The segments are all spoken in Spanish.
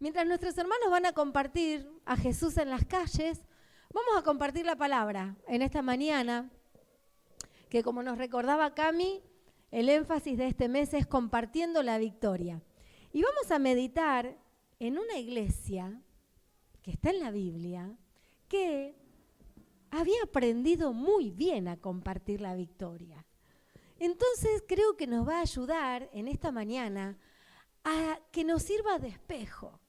Mientras nuestros hermanos van a compartir a Jesús en las calles, vamos a compartir la palabra en esta mañana, que como nos recordaba Cami, el énfasis de este mes es compartiendo la victoria. Y vamos a meditar en una iglesia que está en la Biblia, que había aprendido muy bien a compartir la victoria. Entonces creo que nos va a ayudar en esta mañana a que nos sirva de espejo,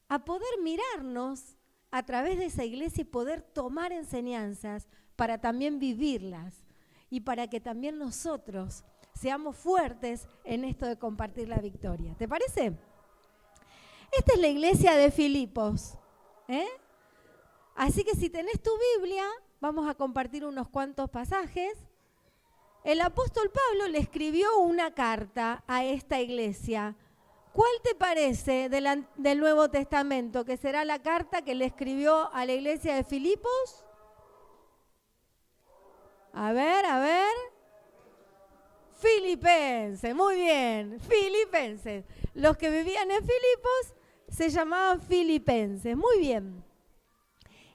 a poder mirarnos a través de esa iglesia y poder tomar enseñanzas para también vivirlas y para que también nosotros seamos fuertes en esto de compartir la victoria. ¿Te parece? Esta es la iglesia de Filipos, Así que si tenés tu Biblia, vamos a compartir unos cuantos pasajes. El apóstol Pablo le escribió una carta a esta iglesia. ¿Cuál te parece del Nuevo Testamento que será la carta que le escribió a la iglesia de Filipos? A ver. Filipenses, muy bien, Filipenses. Los que vivían en Filipos se llamaban filipenses, muy bien.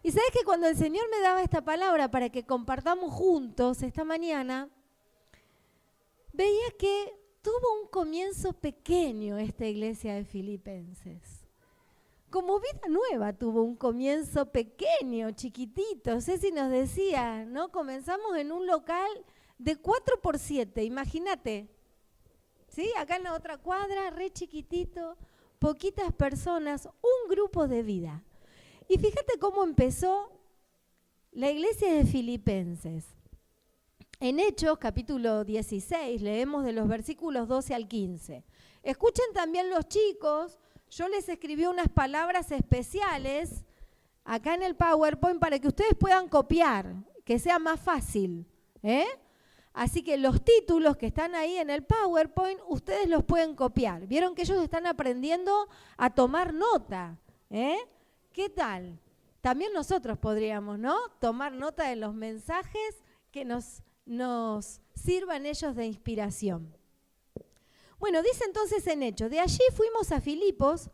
Y sabes que cuando el Señor me daba esta palabra para que compartamos juntos esta mañana, veía que tuvo un comienzo pequeño esta iglesia de Filipenses. Como Vida Nueva tuvo un comienzo pequeño, chiquitito. Ceci nos decía, ¿no? Comenzamos en un local de 4x7, imagínate. ¿Sí? Acá en la otra cuadra, re chiquitito, poquitas personas, un grupo de vida. Y fíjate cómo empezó la iglesia de Filipenses. En Hechos, capítulo 16, leemos de los versículos 12 al 15. Escuchen también los chicos, yo les escribí unas palabras especiales acá en el PowerPoint para que ustedes puedan copiar, que sea más fácil. Así que los títulos que están ahí en el PowerPoint, ustedes los pueden copiar. Vieron que ellos están aprendiendo a tomar nota. ¿Qué tal? También nosotros podríamos, ¿no? Tomar nota de los mensajes que nos sirvan ellos de inspiración. Bueno, dice entonces en Hechos, de allí fuimos a Filipos,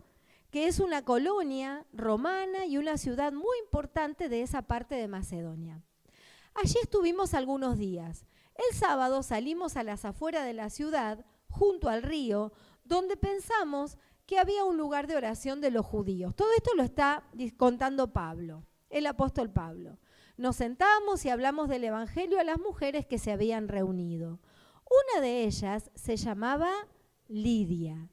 que es una colonia romana y una ciudad muy importante de esa parte de Macedonia. Allí estuvimos algunos días. El sábado salimos a las afueras de la ciudad, junto al río, donde pensamos que había un lugar de oración de los judíos. Todo esto lo está contando Pablo, el apóstol Pablo. Nos sentamos y hablamos del evangelio a las mujeres que se habían reunido. Una de ellas se llamaba Lidia.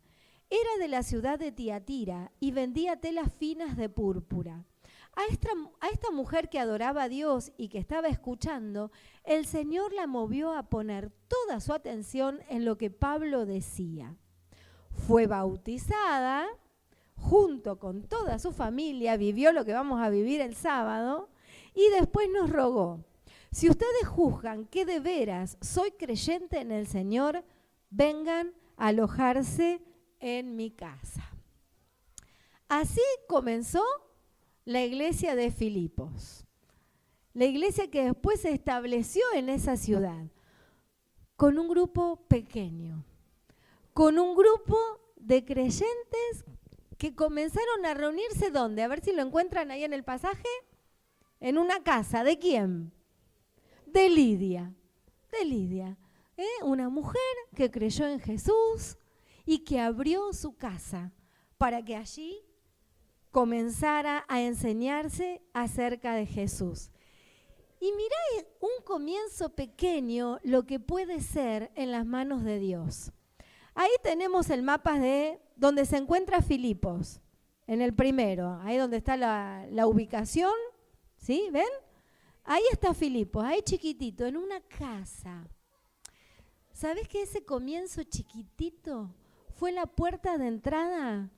Era de la ciudad de Tiatira y vendía telas finas de púrpura. A esta mujer que adoraba a Dios y que estaba escuchando, el Señor la movió a poner toda su atención en lo que Pablo decía. Fue bautizada, junto con toda su familia, vivió lo que vamos a vivir el sábado, y después nos rogó, si ustedes juzgan que de veras soy creyente en el Señor, vengan a alojarse en mi casa. Así comenzó la iglesia de Filipos, la iglesia que después se estableció en esa ciudad, con un grupo pequeño, con un grupo de creyentes que comenzaron a reunirse, ¿dónde? A ver si lo encuentran ahí en el pasaje. En una casa, ¿de quién? De Lidia. Una mujer que creyó en Jesús y que abrió su casa para que allí comenzara a enseñarse acerca de Jesús. Y mirá un comienzo pequeño lo que puede ser en las manos de Dios. Ahí tenemos el mapa de donde se encuentra Filipos, en el primero, ahí donde está la ubicación, ¿sí? ¿Ven? Ahí está Filipos, ahí chiquitito, en una casa. ¿Sabés que ese comienzo chiquitito fue la puerta de entrada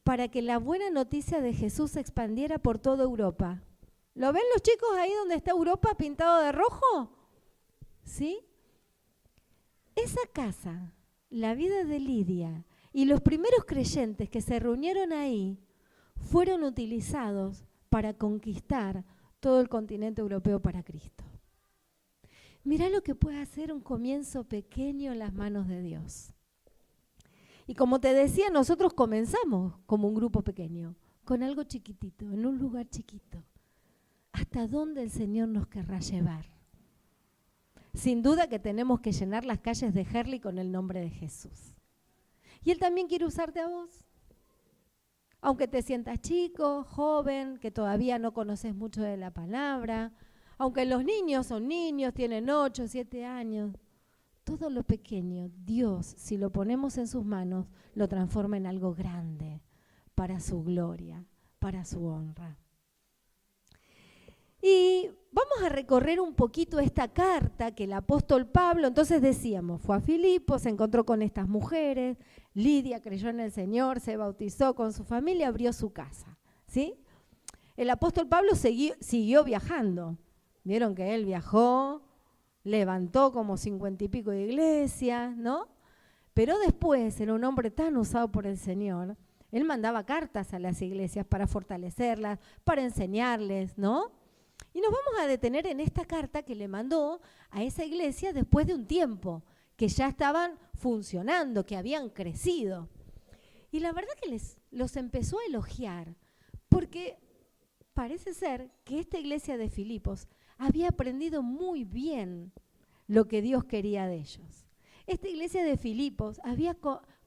para que la buena noticia de Jesús se expandiera por toda Europa? ¿Lo ven los chicos ahí donde está Europa pintado de rojo? ¿Sí? Esa casa, la vida de Lidia y los primeros creyentes que se reunieron ahí fueron utilizados para conquistar todo el continente europeo para Cristo. Mirá lo que puede hacer un comienzo pequeño en las manos de Dios. Y como te decía, nosotros comenzamos como un grupo pequeño, con algo chiquitito, en un lugar chiquito. ¿Hasta dónde el Señor nos querrá llevar? Sin duda que tenemos que llenar las calles de Herli con el nombre de Jesús. Y Él también quiere usarte a vos. Aunque te sientas chico, joven, que todavía no conoces mucho de la palabra, aunque los niños son niños, tienen 8, 7 años, todo lo pequeño, Dios, si lo ponemos en sus manos, lo transforma en algo grande, para su gloria, para su honra. Y vamos a recorrer un poquito esta carta que el apóstol Pablo, entonces decíamos, fue a Filipos, se encontró con estas mujeres, Lidia creyó en el Señor, se bautizó con su familia, abrió su casa, ¿sí? El apóstol Pablo siguió viajando. Vieron que él viajó, levantó como 50 y pico de iglesias, ¿no? Pero después era un hombre tan usado por el Señor, él mandaba cartas a las iglesias para fortalecerlas, para enseñarles, ¿no? Y nos vamos a detener en esta carta que le mandó a esa iglesia después de un tiempo, que ya estaban funcionando, que habían crecido. Y la verdad que los empezó a elogiar, porque parece ser que esta iglesia de Filipos había aprendido muy bien lo que Dios quería de ellos. Esta iglesia de Filipos había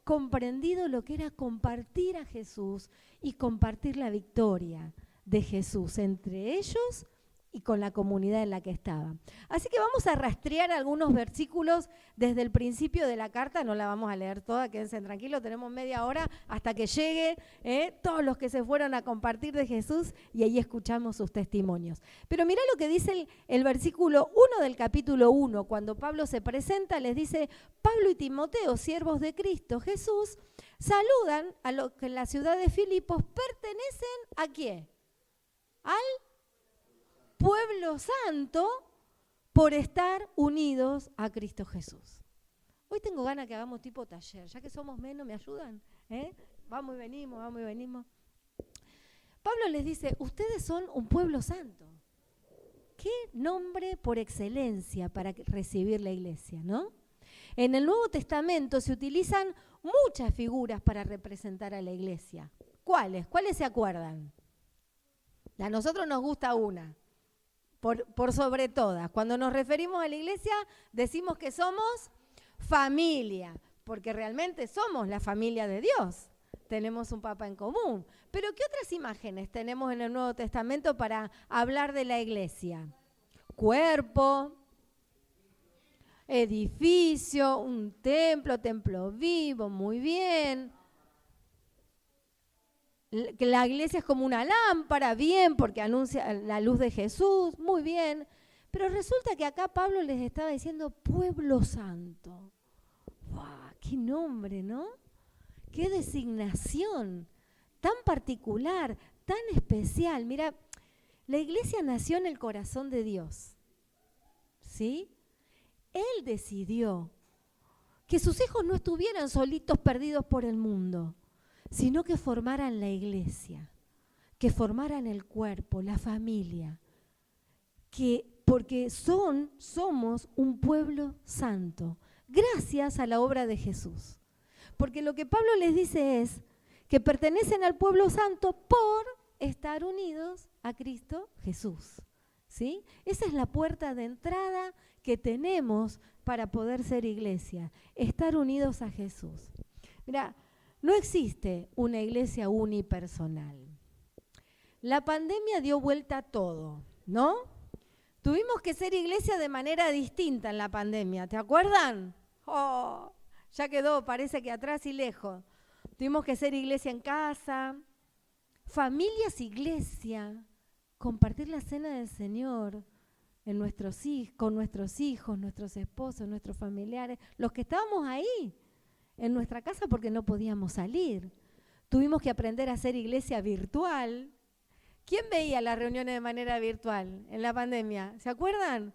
comprendido lo que era compartir a Jesús y compartir la victoria de Jesús entre ellos y con la comunidad en la que estaban. Así que vamos a rastrear algunos versículos desde el principio de la carta, no la vamos a leer toda, quédense tranquilos, tenemos media hora hasta que llegue todos los que se fueron a compartir de Jesús y ahí escuchamos sus testimonios. Pero mirá lo que dice el versículo 1 del capítulo 1, cuando Pablo se presenta, les dice, Pablo y Timoteo, siervos de Cristo Jesús, saludan a los que en la ciudad de Filipos pertenecen ¿a quién? Al pueblo santo por estar unidos a Cristo Jesús. Hoy tengo ganas que hagamos tipo taller, ya que somos menos, ¿me ayudan? Vamos y venimos, vamos y venimos. Pablo les dice, ustedes son un pueblo santo. Qué nombre por excelencia para recibir la iglesia, ¿no? En el Nuevo Testamento se utilizan muchas figuras para representar a la iglesia. ¿Cuáles? ¿Cuáles se acuerdan? A nosotros nos gusta una. Por sobre todas. Cuando nos referimos a la iglesia, decimos que somos familia, porque realmente somos la familia de Dios. Tenemos un Papa en común. Pero ¿qué otras imágenes tenemos en el Nuevo Testamento para hablar de la iglesia? Cuerpo, edificio, un templo, templo vivo, muy bien. Que la iglesia es como una lámpara, bien, porque anuncia la luz de Jesús, muy bien. Pero resulta que acá Pablo les estaba diciendo pueblo santo. ¡Wow! ¡Qué nombre!, ¿no? ¡Qué designación! Tan particular, tan especial. Mira, la iglesia nació en el corazón de Dios, ¿sí? Él decidió que sus hijos no estuvieran solitos perdidos por el mundo, sino que formaran la iglesia, que formaran el cuerpo, la familia, porque somos un pueblo santo, gracias a la obra de Jesús. Porque lo que Pablo les dice es que pertenecen al pueblo santo por estar unidos a Cristo Jesús, ¿sí? Esa es la puerta de entrada que tenemos para poder ser iglesia, estar unidos a Jesús. Mira, no existe una iglesia unipersonal. La pandemia dio vuelta a todo, ¿no? Tuvimos que ser iglesia de manera distinta en la pandemia, ¿te acuerdan? Oh, ya quedó, parece que atrás y lejos. Tuvimos que ser iglesia en casa, familias iglesia, compartir la cena del Señor con nuestros hijos, nuestros esposos, nuestros familiares, los que estábamos ahí en nuestra casa porque no podíamos salir. Tuvimos que aprender a hacer iglesia virtual. ¿Quién veía las reuniones de manera virtual en la pandemia? ¿Se acuerdan?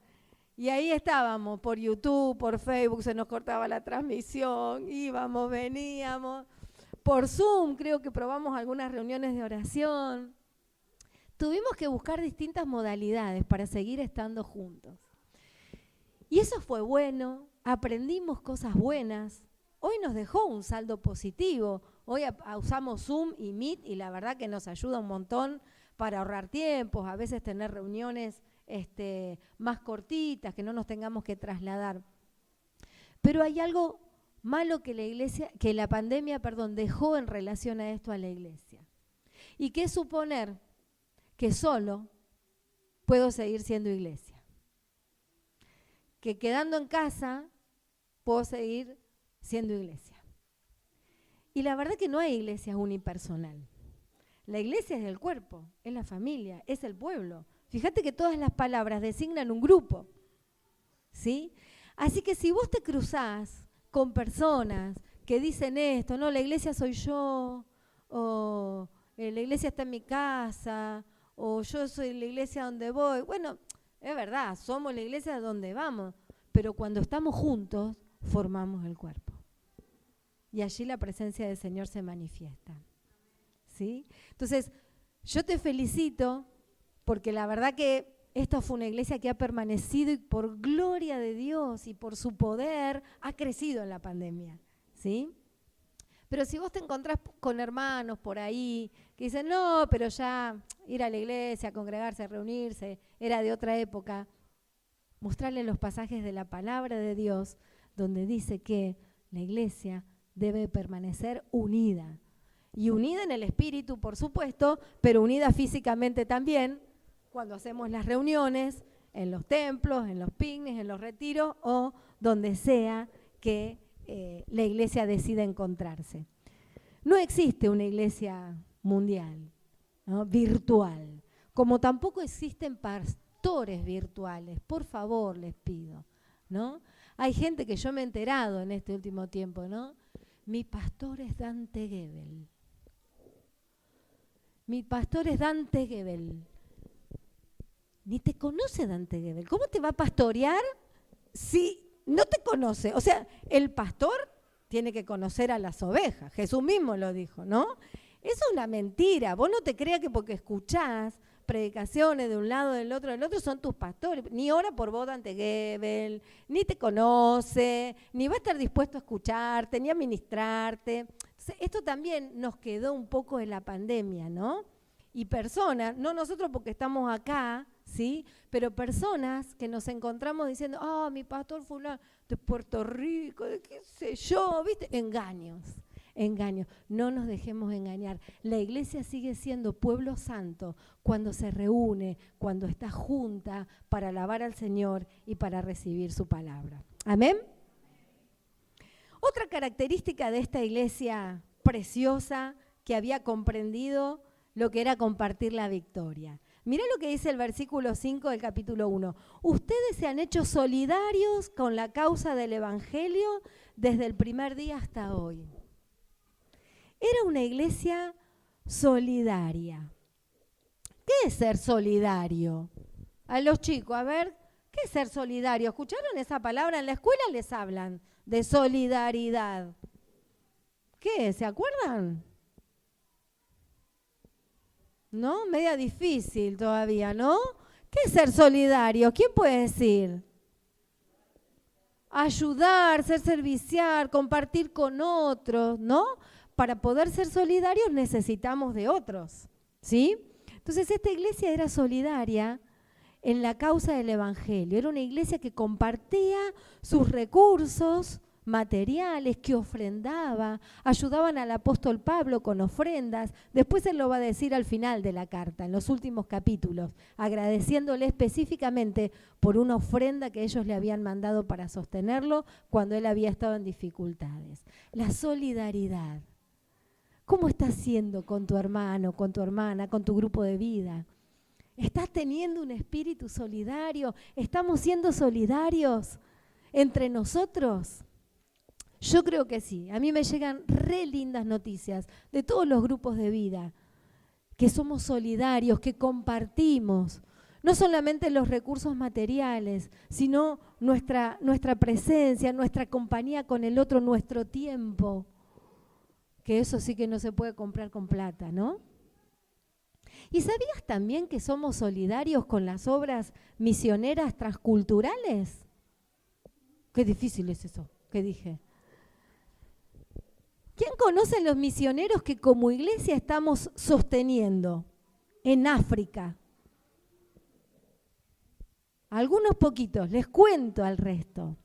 Y ahí estábamos, por YouTube, por Facebook, se nos cortaba la transmisión, íbamos, veníamos. Por Zoom creo que probamos algunas reuniones de oración. Tuvimos que buscar distintas modalidades para seguir estando juntos. Y eso fue bueno, aprendimos cosas buenas, hoy nos dejó un saldo positivo. Hoy usamos Zoom y Meet y la verdad que nos ayuda un montón para ahorrar tiempos, a veces tener reuniones más cortitas, que no nos tengamos que trasladar. Pero hay algo malo que la pandemia dejó en relación a esto a la iglesia. Y que es suponer que solo puedo seguir siendo iglesia. Que quedando en casa puedo seguir siendo iglesia. Y la verdad que no hay iglesia unipersonal. La iglesia es el cuerpo, es la familia, es el pueblo. Fíjate que todas las palabras designan un grupo, ¿sí? Así que si vos te cruzás con personas que dicen esto, no, la iglesia soy yo, o la iglesia está en mi casa, o yo soy la iglesia donde voy. Bueno, es verdad, somos la iglesia donde vamos, pero cuando estamos juntos, formamos el cuerpo. Y allí la presencia del Señor se manifiesta, ¿sí? Entonces, yo te felicito porque la verdad que esta fue una iglesia que ha permanecido y por gloria de Dios y por su poder ha crecido en la pandemia, ¿sí? Pero si vos te encontrás con hermanos por ahí que dicen, no, pero ya ir a la iglesia, congregarse, reunirse, era de otra época, mostrarle los pasajes de la palabra de Dios donde dice que la iglesia debe permanecer unida. Y unida en el espíritu, por supuesto, pero unida físicamente también, cuando hacemos las reuniones, en los templos, en los picnics, en los retiros o donde sea que la iglesia decida encontrarse. No existe una iglesia mundial, ¿no? Virtual, como tampoco existen pastores virtuales, por favor les pido, ¿no? Hay gente que yo me he enterado en este último tiempo, ¿no? Mi pastor es Dante Gebel. Mi pastor es Dante Gebel. Ni te conoce Dante Gebel. ¿Cómo te va a pastorear si no te conoce? O sea, el pastor tiene que conocer a las ovejas. Jesús mismo lo dijo, ¿no? Eso es una mentira. Vos no te creas que porque escuchás predicaciones de un lado, del otro son tus pastores. Ni ora por vos Dante Gebel, ni te conoce, ni va a estar dispuesto a escucharte, ni a ministrarte. Entonces, esto también nos quedó un poco en la pandemia, ¿no? Y personas, no nosotros porque estamos acá, ¿sí? Pero personas que nos encontramos diciendo, mi pastor fulano de Puerto Rico, de qué sé yo, ¿viste? Engaños. No nos dejemos engañar. La iglesia sigue siendo pueblo santo cuando se reúne, cuando está junta para alabar al Señor y para recibir su palabra. ¿Amén? Otra característica de esta iglesia preciosa que había comprendido lo que era compartir la victoria. Mirá lo que dice el versículo 5 del capítulo 1. Ustedes se han hecho solidarios con la causa del Evangelio desde el primer día hasta hoy. Era una iglesia solidaria. ¿Qué es ser solidario? A los chicos, a ver, ¿qué es ser solidario? ¿Escucharon esa palabra? En la escuela les hablan de solidaridad. ¿Qué es? ¿Se acuerdan? ¿No? Media difícil todavía, ¿no? ¿Qué es ser solidario? ¿Quién puede decir? Ayudar, ser servicial, compartir con otros, ¿no? Para poder ser solidarios necesitamos de otros, ¿sí? Entonces esta iglesia era solidaria en la causa del Evangelio. Era una iglesia que compartía sus recursos materiales, que ofrendaba, ayudaban al apóstol Pablo con ofrendas. Después él lo va a decir al final de la carta, en los últimos capítulos, agradeciéndole específicamente por una ofrenda que ellos le habían mandado para sostenerlo cuando él había estado en dificultades. La solidaridad. ¿Cómo estás siendo con tu hermano, con tu hermana, con tu grupo de vida? ¿Estás teniendo un espíritu solidario? ¿Estamos siendo solidarios entre nosotros? Yo creo que sí. A mí me llegan re lindas noticias de todos los grupos de vida, que somos solidarios, que compartimos, no solamente los recursos materiales, sino nuestra presencia, nuestra compañía con el otro, nuestro tiempo, que eso sí que no se puede comprar con plata, ¿no? ¿Y sabías también que somos solidarios con las obras misioneras transculturales? Qué difícil es eso que dije. conocen los misioneros que como iglesia estamos sosteniendo en África? Algunos poquitos, les cuento al resto.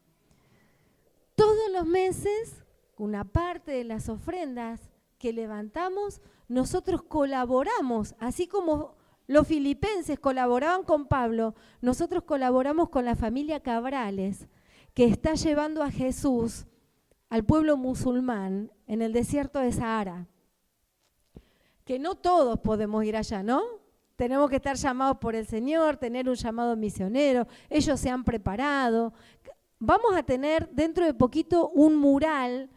Todos los meses, una parte de las ofrendas que levantamos, nosotros colaboramos, así como los filipenses colaboraban con Pablo, nosotros colaboramos con la familia Cabrales, que está llevando a Jesús al pueblo musulmán en el desierto de Sahara. Que no todos podemos ir allá, ¿no? Tenemos que estar llamados por el Señor, tener un llamado misionero, ellos se han preparado. Vamos a tener dentro de poquito un mural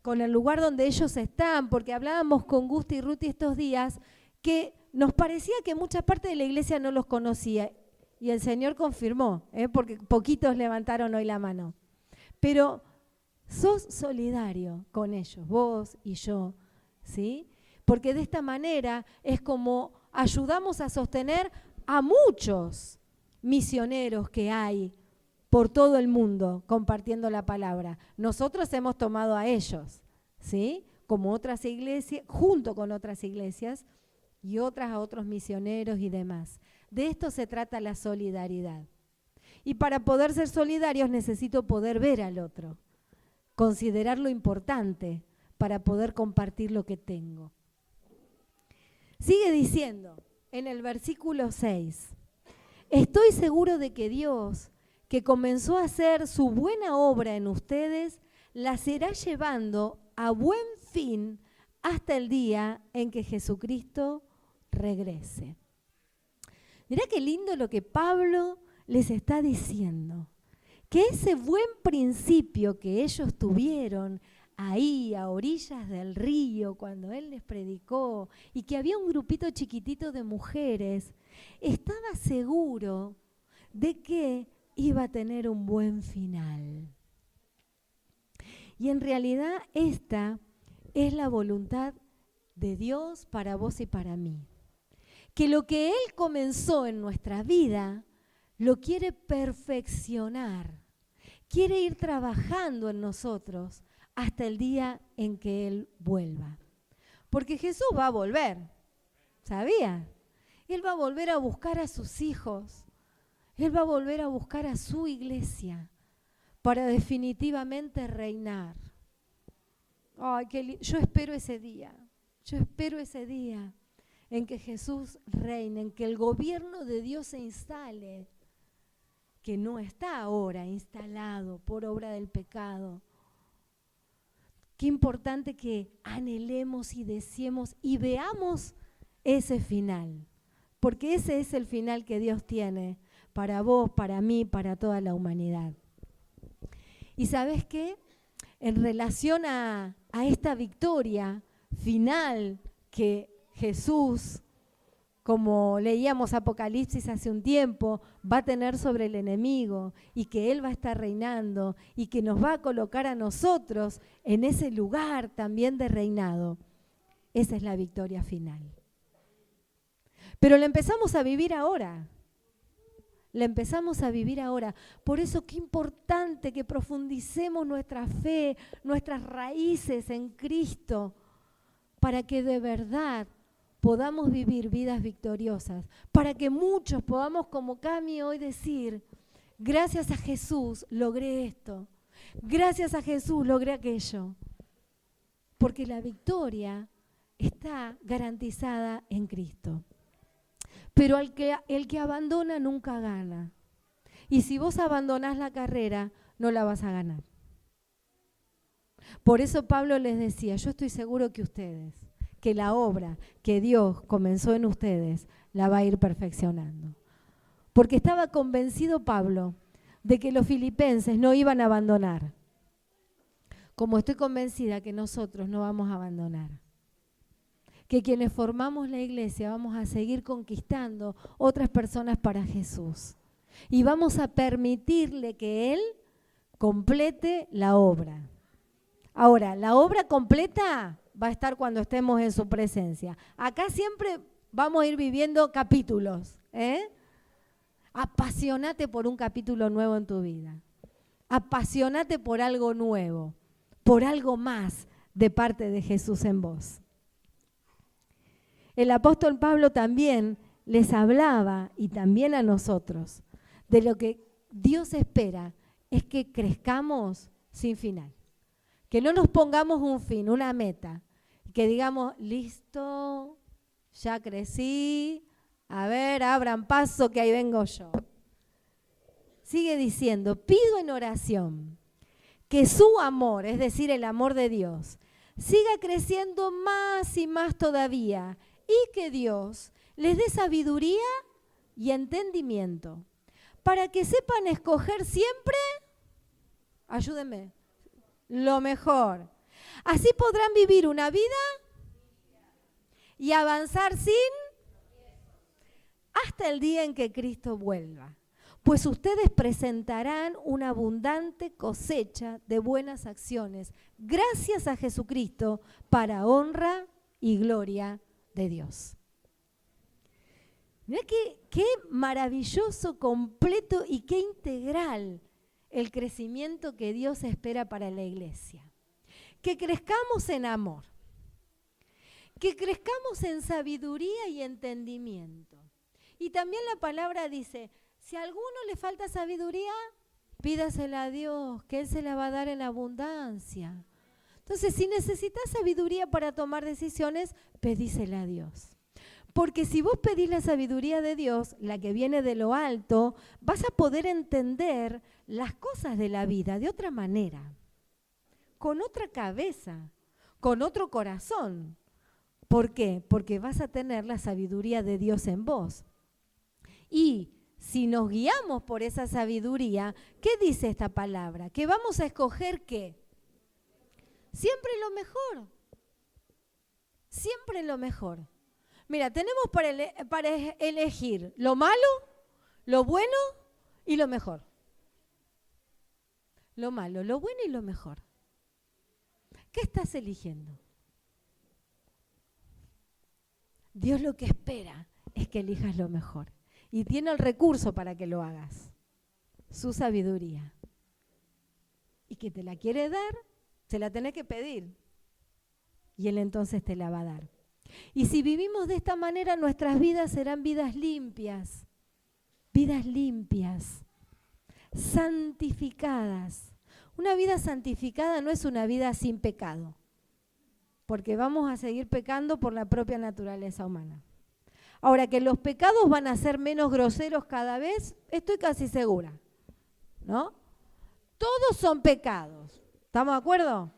con el lugar donde ellos están, porque hablábamos con Gusti y Ruti estos días que nos parecía que mucha parte de la iglesia no los conocía y el Señor confirmó, porque poquitos levantaron hoy la mano. Pero sos solidario con ellos, vos y yo, ¿sí? Porque de esta manera es como ayudamos a sostener a muchos misioneros que hay por todo el mundo compartiendo la palabra. Nosotros hemos tomado a ellos, ¿sí? Como otras iglesias, junto con otras iglesias y otras a otros misioneros y demás. De esto se trata la solidaridad. Y para poder ser solidarios necesito poder ver al otro, considerarlo importante para poder compartir lo que tengo. Sigue diciendo en el versículo 6, estoy seguro de que Dios, que comenzó a hacer su buena obra en ustedes, la será llevando a buen fin hasta el día en que Jesucristo regrese. Mirá qué lindo lo que Pablo les está diciendo, que ese buen principio que ellos tuvieron ahí a orillas del río cuando él les predicó y que había un grupito chiquitito de mujeres, estaba seguro de que iba a tener un buen final. Y en realidad esta es la voluntad de Dios para vos y para mí. Que lo que Él comenzó en nuestra vida lo quiere perfeccionar, quiere ir trabajando en nosotros hasta el día en que Él vuelva. Porque Jesús va a volver, ¿sabía? Él va a volver a buscar a sus hijos, Él va a volver a buscar a su iglesia para definitivamente reinar. Ay, yo espero ese día en que Jesús reine, en que el gobierno de Dios se instale, que no está ahora instalado por obra del pecado. Qué importante que anhelemos y deseemos y veamos ese final, porque ese es el final que Dios tiene para vos, para mí, para toda la humanidad. ¿Y sabes qué? En relación a esta victoria final que Jesús, como leíamos Apocalipsis hace un tiempo, va a tener sobre el enemigo y que Él va a estar reinando y que nos va a colocar a nosotros en ese lugar también de reinado. Esa es la victoria final. Pero la empezamos a vivir ahora. La empezamos a vivir ahora. Por eso qué importante que profundicemos nuestra fe, nuestras raíces en Cristo, para que de verdad podamos vivir vidas victoriosas, para que muchos podamos, como Cami hoy, decir, gracias a Jesús logré esto, gracias a Jesús logré aquello, porque la victoria está garantizada en Cristo. Pero el que abandona nunca gana, y si vos abandonás la carrera, no la vas a ganar. Por eso Pablo les decía, yo estoy seguro que ustedes, que la obra que Dios comenzó en ustedes la va a ir perfeccionando. Porque estaba convencido Pablo de que los filipenses no iban a abandonar, como estoy convencida que nosotros no vamos a abandonar. Que quienes formamos la iglesia vamos a seguir conquistando otras personas para Jesús. Y vamos a permitirle que Él complete la obra. Ahora, la obra completa va a estar cuando estemos en su presencia. Acá siempre vamos a ir viviendo capítulos, Apasionate por un capítulo nuevo en tu vida. Apasionate por algo nuevo, por algo más de parte de Jesús en vos. El apóstol Pablo también les hablaba, y también a nosotros, de lo que Dios espera es que crezcamos sin final. Que no nos pongamos un fin, una meta. Que digamos, listo, ya crecí, a ver, abran paso que ahí vengo yo. Sigue diciendo, pido en oración que su amor, es decir, el amor de Dios, siga creciendo más y más todavía y que Dios les dé sabiduría y entendimiento para que sepan escoger siempre, ayúdenme, lo mejor. Así podrán vivir una vida y avanzar hasta el día en que Cristo vuelva. Pues ustedes presentarán una abundante cosecha de buenas acciones, gracias a Jesucristo, para honra y gloria de Dios. Mirá qué maravilloso, completo y qué integral el crecimiento que Dios espera para la iglesia. Que crezcamos en amor, que crezcamos en sabiduría y entendimiento. Y también la palabra dice, si a alguno le falta sabiduría, pídasela a Dios, que Él se la va a dar en abundancia. Entonces, si necesitas sabiduría para tomar decisiones, pedísela a Dios. Porque si vos pedís la sabiduría de Dios, la que viene de lo alto, vas a poder entender las cosas de la vida de otra manera, con otra cabeza, con otro corazón. ¿Por qué? Porque vas a tener la sabiduría de Dios en vos. Y si nos guiamos por esa sabiduría, ¿qué dice esta palabra? Que vamos a escoger ¿qué? Siempre lo mejor. Siempre lo mejor. Mira, tenemos para elegir lo malo, lo bueno y lo mejor. Lo malo, lo bueno y lo mejor. ¿Qué estás eligiendo? Dios lo que espera es que elijas lo mejor. Y tiene el recurso para que lo hagas. Su sabiduría. Y que te la quiere dar, se la tenés que pedir. Y Él entonces te la va a dar. Y si vivimos de esta manera, nuestras vidas serán vidas limpias. Vidas limpias. Santificadas. Una vida santificada no es una vida sin pecado. Porque vamos a seguir pecando por la propia naturaleza humana. Ahora, que los pecados van a ser menos groseros cada vez, estoy casi segura, ¿no? Todos son pecados, ¿estamos de acuerdo?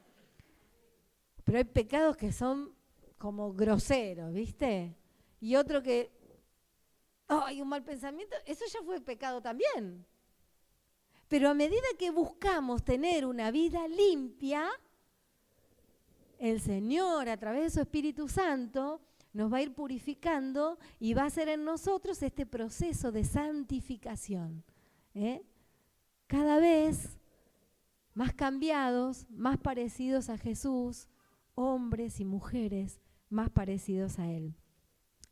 Pero hay pecados que son como groseros, ¿viste? Y otro que, hay un mal pensamiento, eso ya fue pecado también. Pero a medida que buscamos tener una vida limpia, el Señor, a través de su Espíritu Santo, nos va a ir purificando y va a hacer en nosotros este proceso de santificación. Cada vez más cambiados, más parecidos a Jesús, hombres y mujeres más parecidos a Él.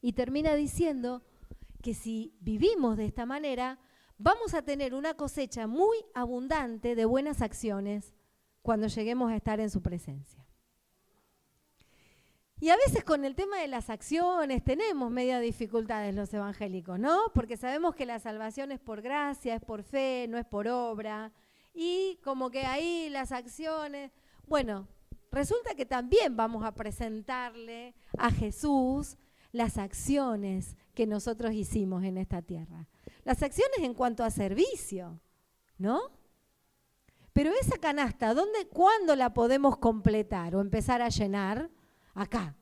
Y termina diciendo que si vivimos de esta manera, vamos a tener una cosecha muy abundante de buenas acciones cuando lleguemos a estar en su presencia. Y a veces con el tema de las acciones tenemos media dificultades los evangélicos, ¿no? Porque sabemos que la salvación es por gracia, es por fe, no es por obra. Y como que ahí las acciones... Bueno, resulta que también vamos a presentarle a Jesús las acciones que nosotros hicimos en esta tierra. Las acciones en cuanto a servicio, ¿no? Pero esa canasta, ¿cuándo la podemos completar o empezar a llenar? Acá,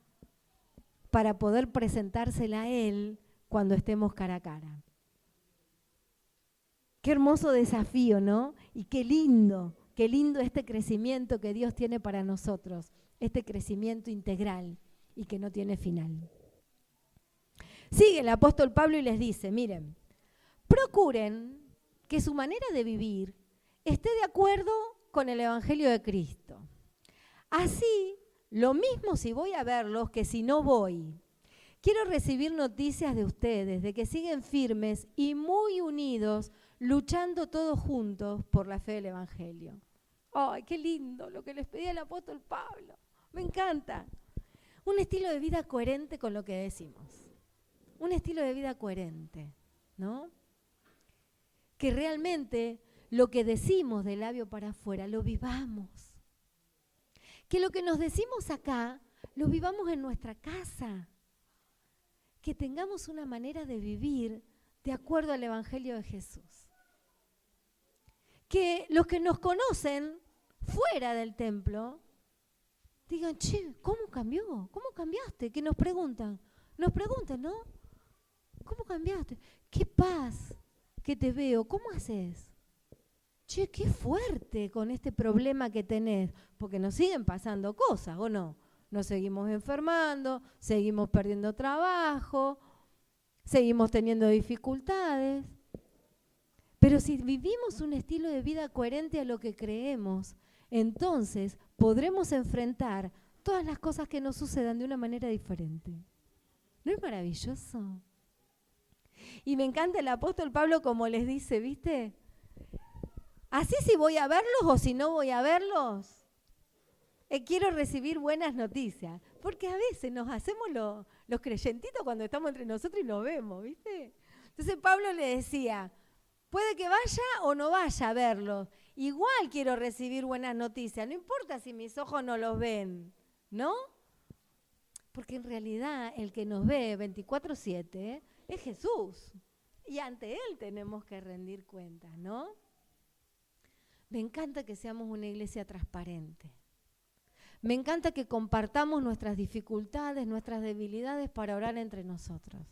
para poder presentársela a Él cuando estemos cara a cara. Qué hermoso desafío, ¿no? Y qué lindo este crecimiento que Dios tiene para nosotros, este crecimiento integral y que no tiene final. Sigue el apóstol Pablo y les dice, miren, procuren que su manera de vivir esté de acuerdo con el Evangelio de Cristo. Así, lo mismo si voy a verlos que si no voy. Quiero recibir noticias de ustedes, de que siguen firmes y muy unidos, luchando todos juntos por la fe del Evangelio. ¡Ay, qué lindo lo que les pedía el apóstol Pablo! Me encanta. Un estilo de vida coherente con lo que decimos. Un estilo de vida coherente, ¿no? Que realmente lo que decimos de labio para afuera lo vivamos. Que lo que nos decimos acá lo vivamos en nuestra casa. Que tengamos una manera de vivir de acuerdo al Evangelio de Jesús. Que los que nos conocen fuera del templo digan, che, ¿cómo cambió? ¿Cómo cambiaste? Que nos preguntan, ¿no? ¿Cómo cambiaste? ¿Qué paz que te veo? ¿Cómo haces? Che, qué fuerte con este problema que tenés, porque nos siguen pasando cosas, ¿o no? Nos seguimos enfermando, seguimos perdiendo trabajo, seguimos teniendo dificultades. Pero si vivimos un estilo de vida coherente a lo que creemos, entonces podremos enfrentar todas las cosas que nos sucedan de una manera diferente. ¿No es maravilloso? Y me encanta el apóstol Pablo como les dice, ¿viste? Así si voy a verlos o si no voy a verlos, quiero recibir buenas noticias. Porque a veces nos hacemos los creyentitos cuando estamos entre nosotros y nos vemos, ¿viste? Entonces Pablo le decía, puede que vaya o no vaya a verlos. Igual quiero recibir buenas noticias, no importa si mis ojos no los ven, ¿no? Porque en realidad el que nos ve 24/7 es Jesús. Y ante Él tenemos que rendir cuentas, ¿no? Me encanta que seamos una iglesia transparente. Me encanta que compartamos nuestras dificultades, nuestras debilidades para orar entre nosotros.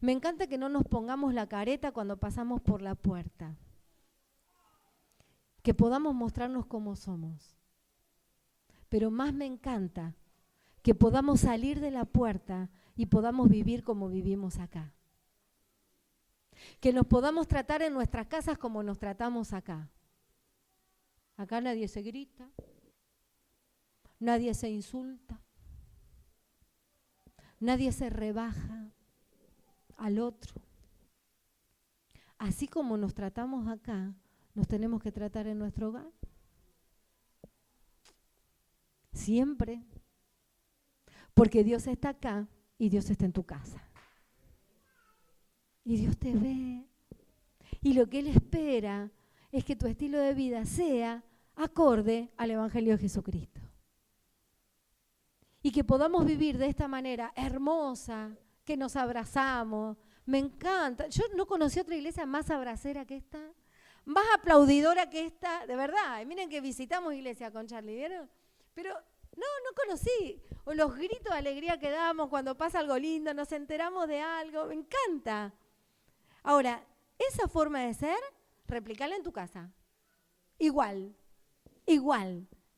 Me encanta que no nos pongamos la careta cuando pasamos por la puerta. Que podamos mostrarnos como somos. Pero más me encanta que podamos salir de la puerta y podamos vivir como vivimos acá. Que nos podamos tratar en nuestras casas como nos tratamos acá. Acá nadie se grita, nadie se insulta, nadie se rebaja al otro. Así como nos tratamos acá, nos tenemos que tratar en nuestro hogar. Siempre. Porque Dios está acá y Dios está en tu casa. Y Dios te ve. Y lo que Él espera es que tu estilo de vida sea acorde al Evangelio de Jesucristo. Y que podamos vivir de esta manera hermosa, que nos abrazamos. Me encanta. Yo no conocí otra iglesia más abracera que esta, más aplaudidora que esta, de verdad. Miren que visitamos iglesia con Charlie, ¿vieron? Pero no conocí. O los gritos de alegría que damos cuando pasa algo lindo, nos enteramos de algo. Me encanta. Ahora, esa forma de ser, replicarla en tu casa. Igual.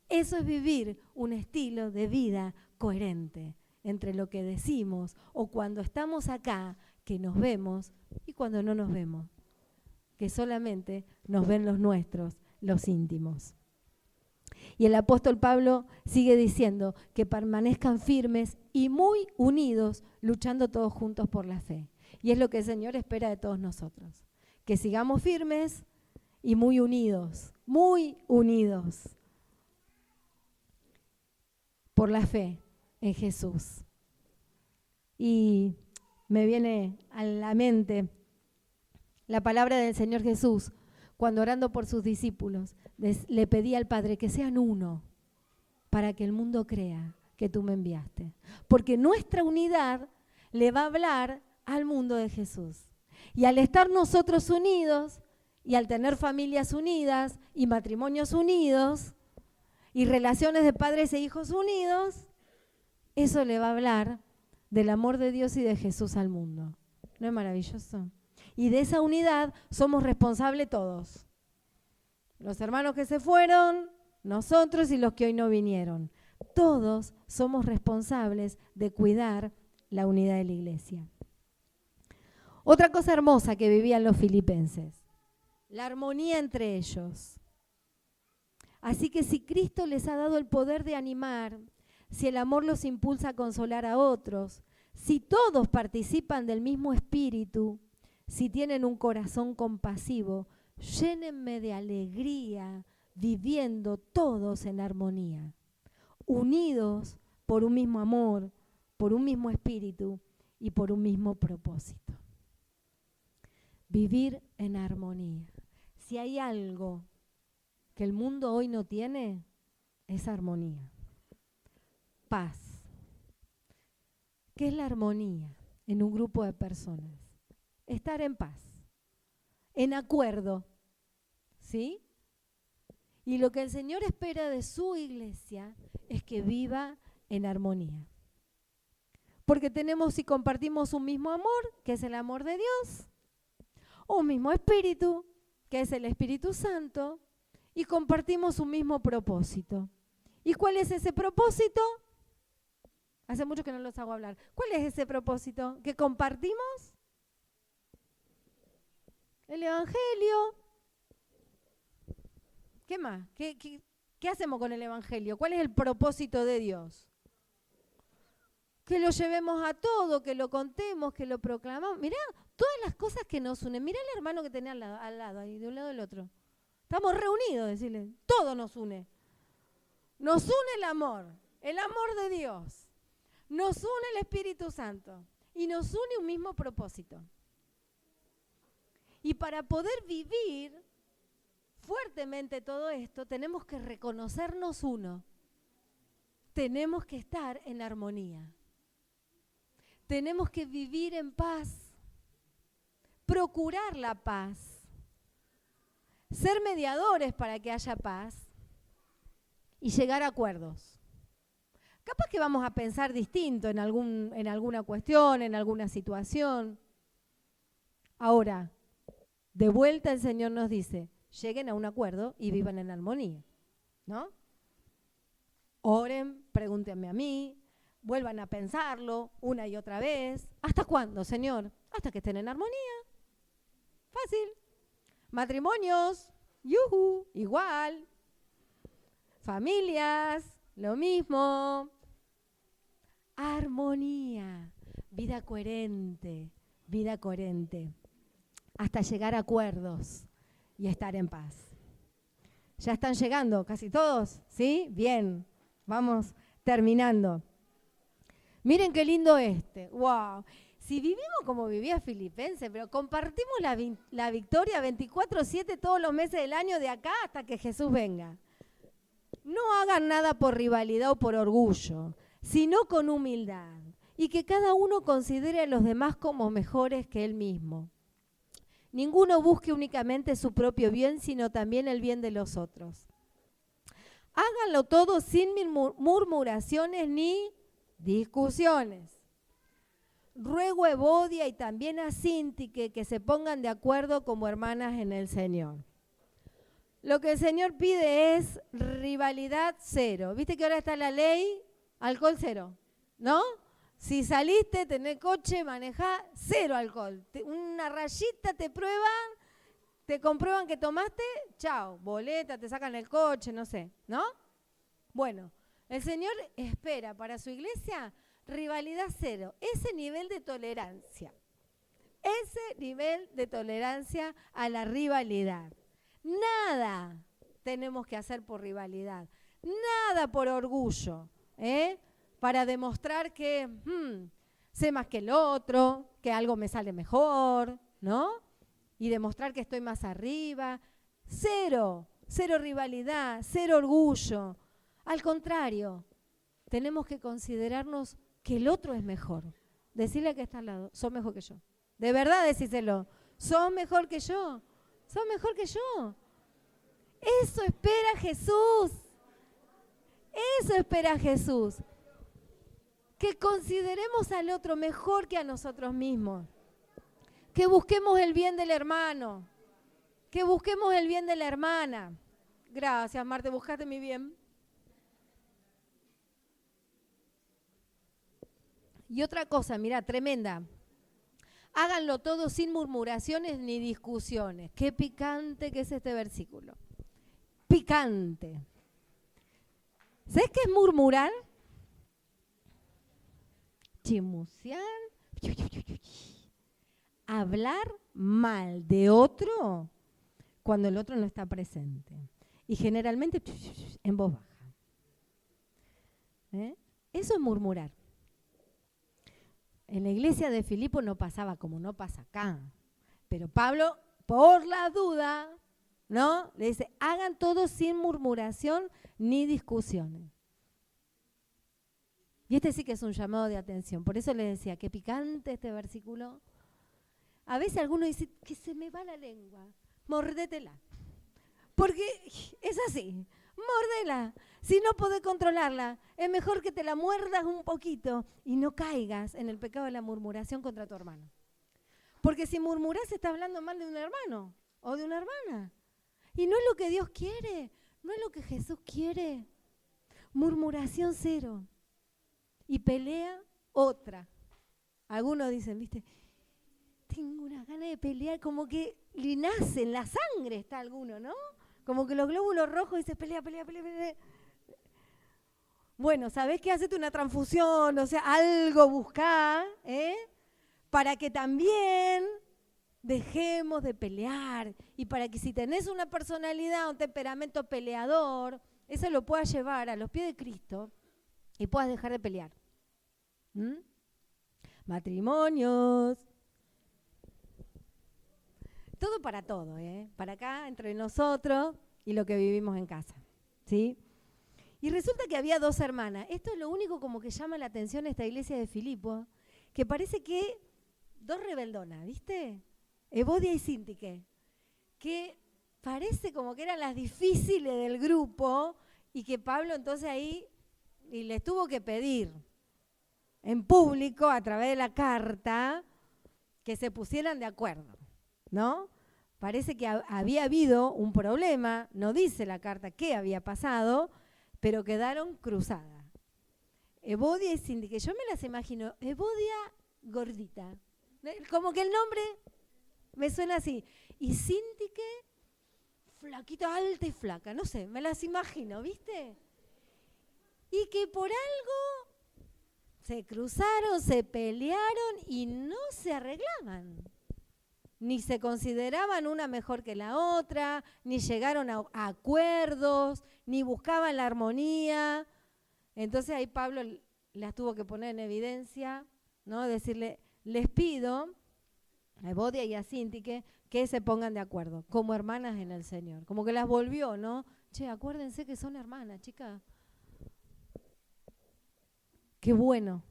Eso es vivir un estilo de vida coherente entre lo que decimos o cuando estamos acá, que nos vemos, y cuando no nos vemos, que solamente nos ven los nuestros, los íntimos. Y el apóstol Pablo sigue diciendo que permanezcan firmes y muy unidos, luchando todos juntos por la fe. Y es lo que el Señor espera de todos nosotros, que sigamos firmes y muy unidos por la fe en Jesús. Y me viene a la mente la palabra del Señor Jesús, cuando orando por sus discípulos, le pedía al Padre que sean uno, para que el mundo crea que tú me enviaste. Porque nuestra unidad le va a hablar al mundo de Jesús. Y al estar nosotros unidos, y al tener familias unidas, y matrimonios unidos, y relaciones de padres e hijos unidos, eso le va a hablar del amor de Dios y de Jesús al mundo. ¿No es maravilloso? Y de esa unidad somos responsables todos. Los hermanos que se fueron, nosotros y los que hoy no vinieron. Todos somos responsables de cuidar la unidad de la iglesia. Otra cosa hermosa que vivían los filipenses, la armonía entre ellos. Así que si Cristo les ha dado el poder de animar, si el amor los impulsa a consolar a otros, si todos participan del mismo espíritu, si tienen un corazón compasivo, llénenme de alegría, viviendo todos en armonía. unidos por un mismo amor, por un mismo espíritu y por un mismo propósito. Vivir en armonía. Si hay algo que el mundo hoy no tiene, es armonía. Paz. ¿Qué es la armonía en un grupo de personas? Estar en paz, en acuerdo, ¿sí? Y lo que el Señor espera de su iglesia es que viva en armonía. Porque tenemos y compartimos un mismo amor, que es el amor de Dios, un mismo espíritu, que es el Espíritu Santo, y compartimos un mismo propósito. ¿Y cuál es ese propósito? Hace mucho que no los hago hablar. ¿Cuál es ese propósito? ¿Que compartimos? El Evangelio. ¿Qué más? ¿Qué hacemos con el Evangelio? ¿Cuál es el propósito de Dios? Que lo llevemos a todo, que lo contemos, que lo proclamamos. Mirá todas las cosas que nos unen. Mirá el hermano que tenés al lado, ahí, de un lado del otro. Estamos reunidos, decirle. Todo nos une. Nos une el amor de Dios. Nos une el Espíritu Santo. Y nos une un mismo propósito. Y para poder vivir fuertemente todo esto, tenemos que reconocernos uno. Tenemos que estar en armonía. Tenemos que vivir en paz. Procurar la paz. Ser mediadores para que haya paz. Y llegar a acuerdos. Capaz que vamos a pensar distinto en alguna cuestión, en alguna situación. Ahora, de vuelta el Señor nos dice, lleguen a un acuerdo y vivan en armonía, ¿no? Oren, pregúntenme a mí, vuelvan a pensarlo una y otra vez. ¿Hasta cuándo, Señor? Hasta que estén en armonía. Fácil. Matrimonios, yuhu, igual. Familias, lo mismo. Armonía, vida coherente, hasta llegar a acuerdos y estar en paz. ¿Ya están llegando casi todos? ¿Sí? Bien, vamos terminando. Miren qué lindo ¡wow! Si vivimos como vivía Filipenses, pero compartimos la victoria 24/7 todos los meses del año de acá hasta que Jesús venga. No hagan nada por rivalidad o por orgullo, sino con humildad, y que cada uno considere a los demás como mejores que él mismo. Ninguno busque únicamente su propio bien, sino también el bien de los otros. Háganlo todo sin murmuraciones ni discusiones. Ruego a Evodia y también a Síntique que se pongan de acuerdo como hermanas en el Señor. Lo que el Señor pide es rivalidad cero. ¿Viste que ahora está la ley? Alcohol cero, ¿no? Si saliste, tenés coche, manejá, cero alcohol. Una rayita te prueban, te comprueban que tomaste, chao, boleta, te sacan el coche, no sé, ¿no? Bueno, el Señor espera para su iglesia rivalidad cero, ese nivel de tolerancia a la rivalidad. Nada tenemos que hacer por rivalidad, nada por orgullo, para demostrar que sé más que el otro, que algo me sale mejor, ¿no? Y demostrar que estoy más arriba. Cero rivalidad, cero orgullo. Al contrario, tenemos que considerarnos que el otro es mejor. Decirle que está al lado, sos mejor que yo. De verdad decíselo, sos mejor que yo, sos mejor que yo. Eso espera Jesús. Eso espera Jesús. Que consideremos al otro mejor que a nosotros mismos. Que busquemos el bien del hermano. Que busquemos el bien de la hermana. Gracias, Marte, buscaste mi bien. Y otra cosa, mira, tremenda. Háganlo todo sin murmuraciones ni discusiones. Qué picante que es este versículo. Picante. ¿Sabes qué es murmurar? Chismosear. Hablar mal de otro cuando el otro no está presente. Y generalmente en voz baja. ¿eh? Eso es murmurar. En la iglesia de Filipo no pasaba como no pasa acá. Pero Pablo, por la duda, ¿no? Le dice, hagan todo sin murmuración ni discusiones. Y este sí que es un llamado de atención. Por eso le decía, qué picante este versículo. A veces algunos dicen, que se me va la lengua, mordétela. Porque es así, mórdela. Si no podés controlarla, es mejor que te la muerdas un poquito y no caigas en el pecado de la murmuración contra tu hermano. Porque si murmurás, estás hablando mal de un hermano o de una hermana. Y no es lo que Dios quiere, no es lo que Jesús quiere. Murmuración cero. Y pelea otra. Algunos dicen, ¿viste? Tengo una gana de pelear, como que le nace en la sangre, está alguno, ¿no? Como que los glóbulos rojos dicen, pelea, pelea, pelea, pelea. Bueno, ¿sabés qué? Hacete una transfusión, o sea, algo buscá, para que también dejemos de pelear y para que si tenés una personalidad, un temperamento peleador, eso lo puedas llevar a los pies de Cristo y puedas dejar de pelear. Matrimonios. Todo para todo, para acá, entre nosotros y lo que vivimos en casa, ¿sí? Y resulta que había dos hermanas. Esto es lo único como que llama la atención a esta iglesia de Filipo, que parece que dos rebeldonas, ¿viste? Evodia y Síntique, que parece como que eran las difíciles del grupo y que Pablo entonces ahí y les tuvo que pedir en público a través de la carta que se pusieran de acuerdo, ¿no? Parece que había habido un problema, no dice la carta qué había pasado, pero quedaron cruzadas. Evodia y Síntique, yo me las imagino, Evodia gordita, como que el nombre me suena así, y Síntique flaquita, alta y flaca, no sé, me las imagino, ¿viste? Y que por algo se cruzaron, se pelearon y no se arreglaban. Ni se consideraban una mejor que la otra, ni llegaron a acuerdos, ni buscaban la armonía. Entonces ahí Pablo las tuvo que poner en evidencia, ¿no? Decirle, les pido a Evodia y a Síntique que se pongan de acuerdo, como hermanas en el Señor. Como que las volvió, ¿no? Che, acuérdense que son hermanas, chicas. Qué bueno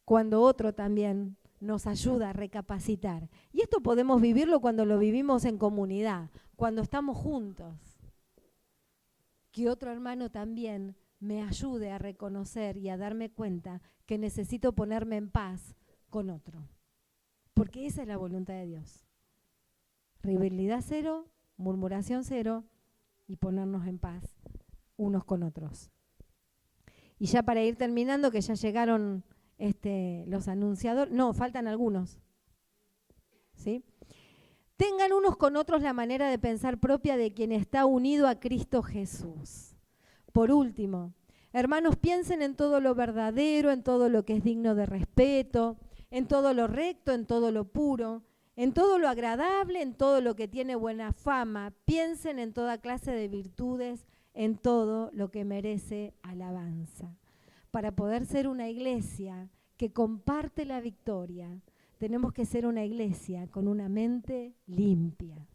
cuando otro también nos ayuda a recapacitar. Y esto podemos vivirlo cuando lo vivimos en comunidad, cuando estamos juntos. Que otro hermano también me ayude a reconocer y a darme cuenta que necesito ponerme en paz con otro. Porque esa es la voluntad de Dios. Rivalidad cero, murmuración cero y ponernos en paz unos con otros. Y ya para ir terminando, que ya llegaron los anunciadores, no, faltan algunos, ¿sí? Tengan unos con otros la manera de pensar propia de quien está unido a Cristo Jesús. Por último, hermanos, piensen en todo lo verdadero, en todo lo que es digno de respeto, en todo lo recto, en todo lo puro, en todo lo agradable, en todo lo que tiene buena fama. Piensen en toda clase de virtudes, en todo lo que merece alabanza. Para poder ser una iglesia que comparte la victoria, tenemos que ser una iglesia con una mente limpia,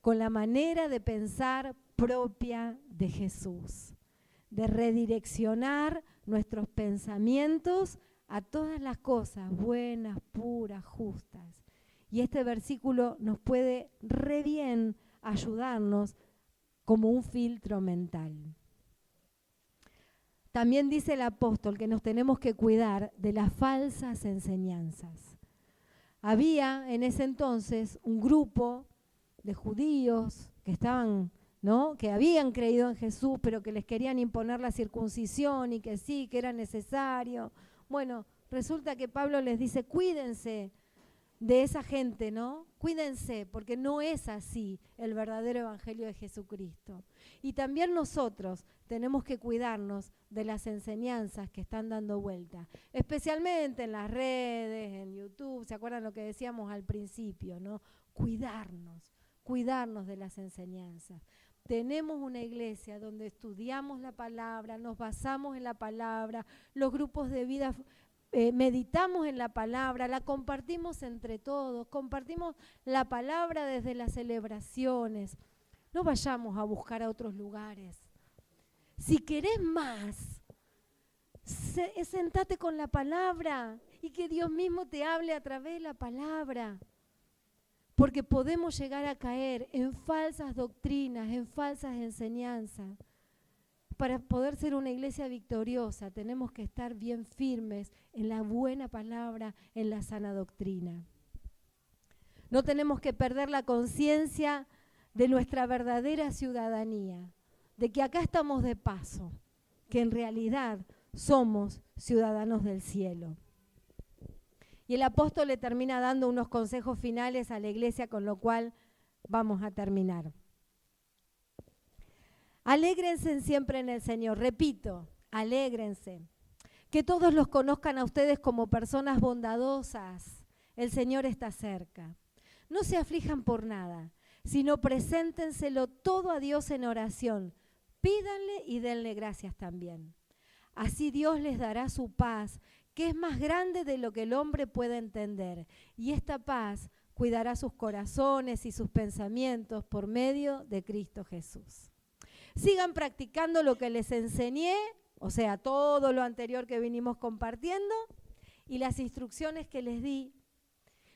con la manera de pensar propia de Jesús, de redireccionar nuestros pensamientos a todas las cosas buenas, puras, justas. Y este versículo nos puede re bien ayudarnos como un filtro mental. También dice el apóstol que nos tenemos que cuidar de las falsas enseñanzas. Había en ese entonces un grupo de judíos que estaban, ¿no?, que habían creído en Jesús, pero que les querían imponer la circuncisión y que sí, que era necesario. Bueno, resulta que Pablo les dice, cuídense de esa gente, ¿no? Cuídense, porque no es así el verdadero evangelio de Jesucristo. Y también nosotros tenemos que cuidarnos de las enseñanzas que están dando vuelta, especialmente en las redes, en YouTube. ¿Se acuerdan lo que decíamos al principio, no? Cuidarnos de las enseñanzas. tenemos una iglesia donde estudiamos la palabra, nos basamos en la palabra, los grupos de vida meditamos en la palabra, la compartimos entre todos, compartimos la palabra desde las celebraciones. No vayamos a buscar a otros lugares. Si querés más, sentate con la palabra y que Dios mismo te hable a través de la palabra. Porque podemos llegar a caer en falsas doctrinas, en falsas enseñanzas. Para poder ser una iglesia victoriosa tenemos que estar bien firmes en la buena palabra, en la sana doctrina. No tenemos que perder la conciencia de nuestra verdadera ciudadanía, de que acá estamos de paso, que en realidad somos ciudadanos del cielo. Y el apóstol le termina dando unos consejos finales a la iglesia, con lo cual vamos a terminar. Alégrense siempre en el Señor. Repito, alégrense. Que todos los conozcan a ustedes como personas bondadosas. El Señor está cerca. No se aflijan por nada, sino preséntenselo todo a Dios en oración. Pídanle y denle gracias también. Así Dios les dará su paz, que es más grande de lo que el hombre puede entender. Y esta paz cuidará sus corazones y sus pensamientos por medio de Cristo Jesús. Sigan practicando lo que les enseñé, o sea, todo lo anterior que vinimos compartiendo, y las instrucciones que les di,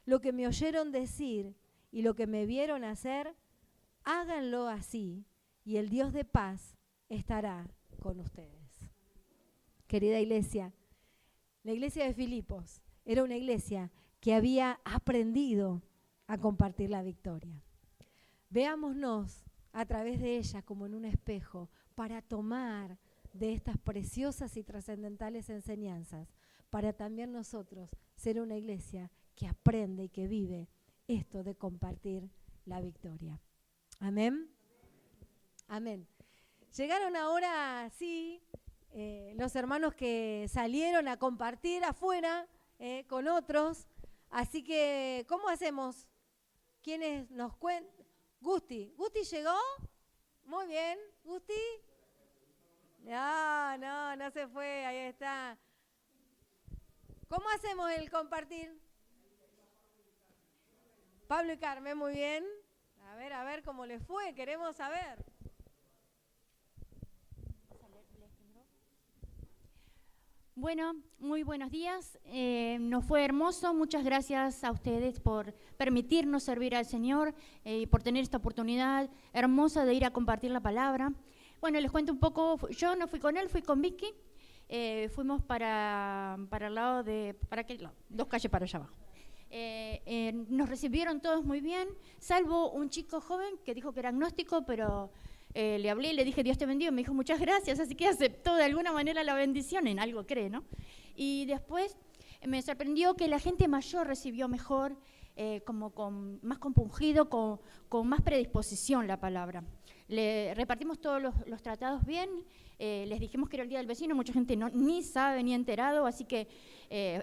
lo que me oyeron decir y lo que me vieron hacer, háganlo así, y el Dios de paz estará con ustedes. Querida iglesia, la iglesia de Filipos era una iglesia que había aprendido a compartir la victoria. Veámonos a través de ella como en un espejo para tomar de estas preciosas y trascendentales enseñanzas, para también nosotros ser una iglesia que aprende y que vive esto de compartir la victoria. Amén. Amén. Llegaron ahora, sí, los hermanos que salieron a compartir afuera con otros. Así que, ¿cómo hacemos? ¿Quiénes nos cuentan? Gusti. ¿Gusti llegó? Muy bien. ¿Gusti? No se fue. Ahí está. ¿Cómo hacemos el compartir? Pablo y Carmen, muy bien. A ver cómo les fue. Queremos saber. Bueno, muy buenos días. Nos fue hermoso. Muchas gracias a ustedes por permitirnos servir al Señor y por tener esta oportunidad hermosa de ir a compartir la palabra. Bueno, les cuento un poco. Yo no fui con él, fui con Vicky. Fuimos para el lado de... ¿Para qué lado? 2 calles para allá abajo. Nos recibieron todos muy bien, salvo un chico joven que dijo que era agnóstico, pero... le hablé y le dije, Dios te bendiga, me dijo, muchas gracias, así que aceptó de alguna manera la bendición, en algo cree, ¿no? Y después me sorprendió que la gente mayor recibió mejor, como más compungido, con más predisposición la palabra. Le repartimos todos los tratados bien, les dijimos que era el Día del Vecino, mucha gente ni sabe ni enterado, así que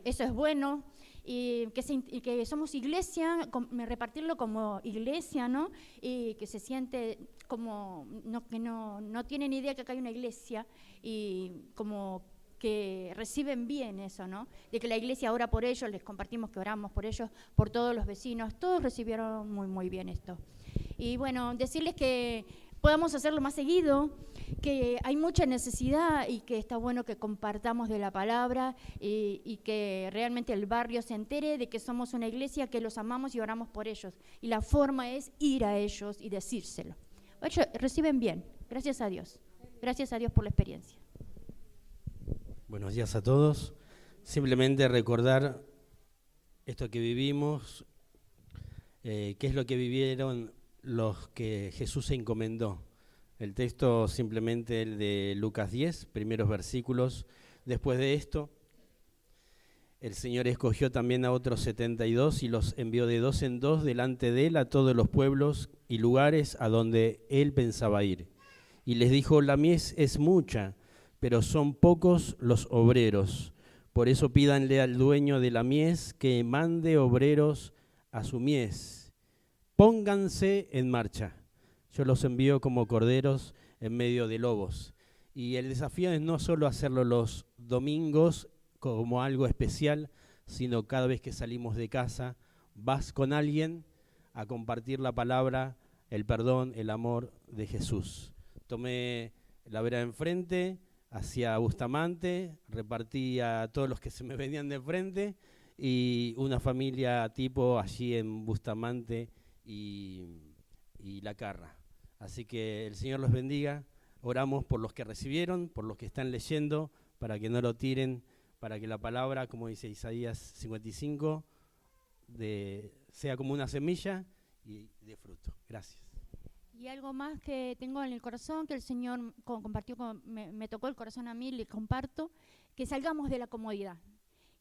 eso es bueno. Y que somos iglesia, repartirlo como iglesia, ¿no? Y que se siente como que no tienen idea que acá hay una iglesia y como que reciben bien eso, ¿no? De que la iglesia ora por ellos, les compartimos que oramos por ellos, por todos los vecinos, todos recibieron muy, muy bien esto. Y bueno, decirles que podamos hacerlo más seguido, que hay mucha necesidad y que está bueno que compartamos de la palabra y que realmente el barrio se entere de que somos una iglesia que los amamos y oramos por ellos. Y la forma es ir a ellos y decírselo. Ellos reciben bien, gracias a Dios. Gracias a Dios por la experiencia. Buenos días a todos. Simplemente recordar esto que vivimos, qué es lo que vivieron los que Jesús se encomendó. El texto simplemente el de Lucas 10, primeros versículos. Después de esto, el Señor escogió también a otros 72 y los envió de 2 en 2 delante de él a todos los pueblos y lugares a donde él pensaba ir. Y les dijo, la mies es mucha, pero son pocos los obreros. Por eso pídanle al dueño de la mies que mande obreros a su mies. Pónganse en marcha. yo los envío como corderos en medio de lobos. Y el desafío es no solo hacerlo los domingos como algo especial, sino cada vez que salimos de casa, vas con alguien a compartir la palabra, el perdón, el amor de Jesús. Tomé la vereda enfrente, hacia Bustamante, repartí a todos los que se me venían de frente, y una familia tipo allí en Bustamante y La Carra. Así que el Señor los bendiga. Oramos por los que recibieron, por los que están leyendo, para que no lo tiren, para que la palabra, como dice Isaías 55, sea como una semilla y dé fruto. Gracias. Y algo más que tengo en el corazón, que el Señor compartió, me tocó el corazón a mí, le comparto, que salgamos de la comodidad,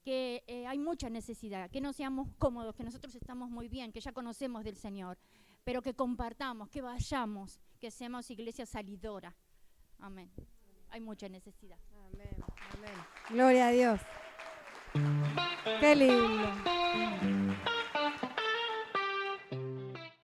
que hay mucha necesidad, que no seamos cómodos, que nosotros estamos muy bien, que ya conocemos del Señor, pero que compartamos, que vayamos, que seamos iglesia salidora. Amén. Hay mucha necesidad. Amén. Amén. Gloria a Dios. Qué lindo.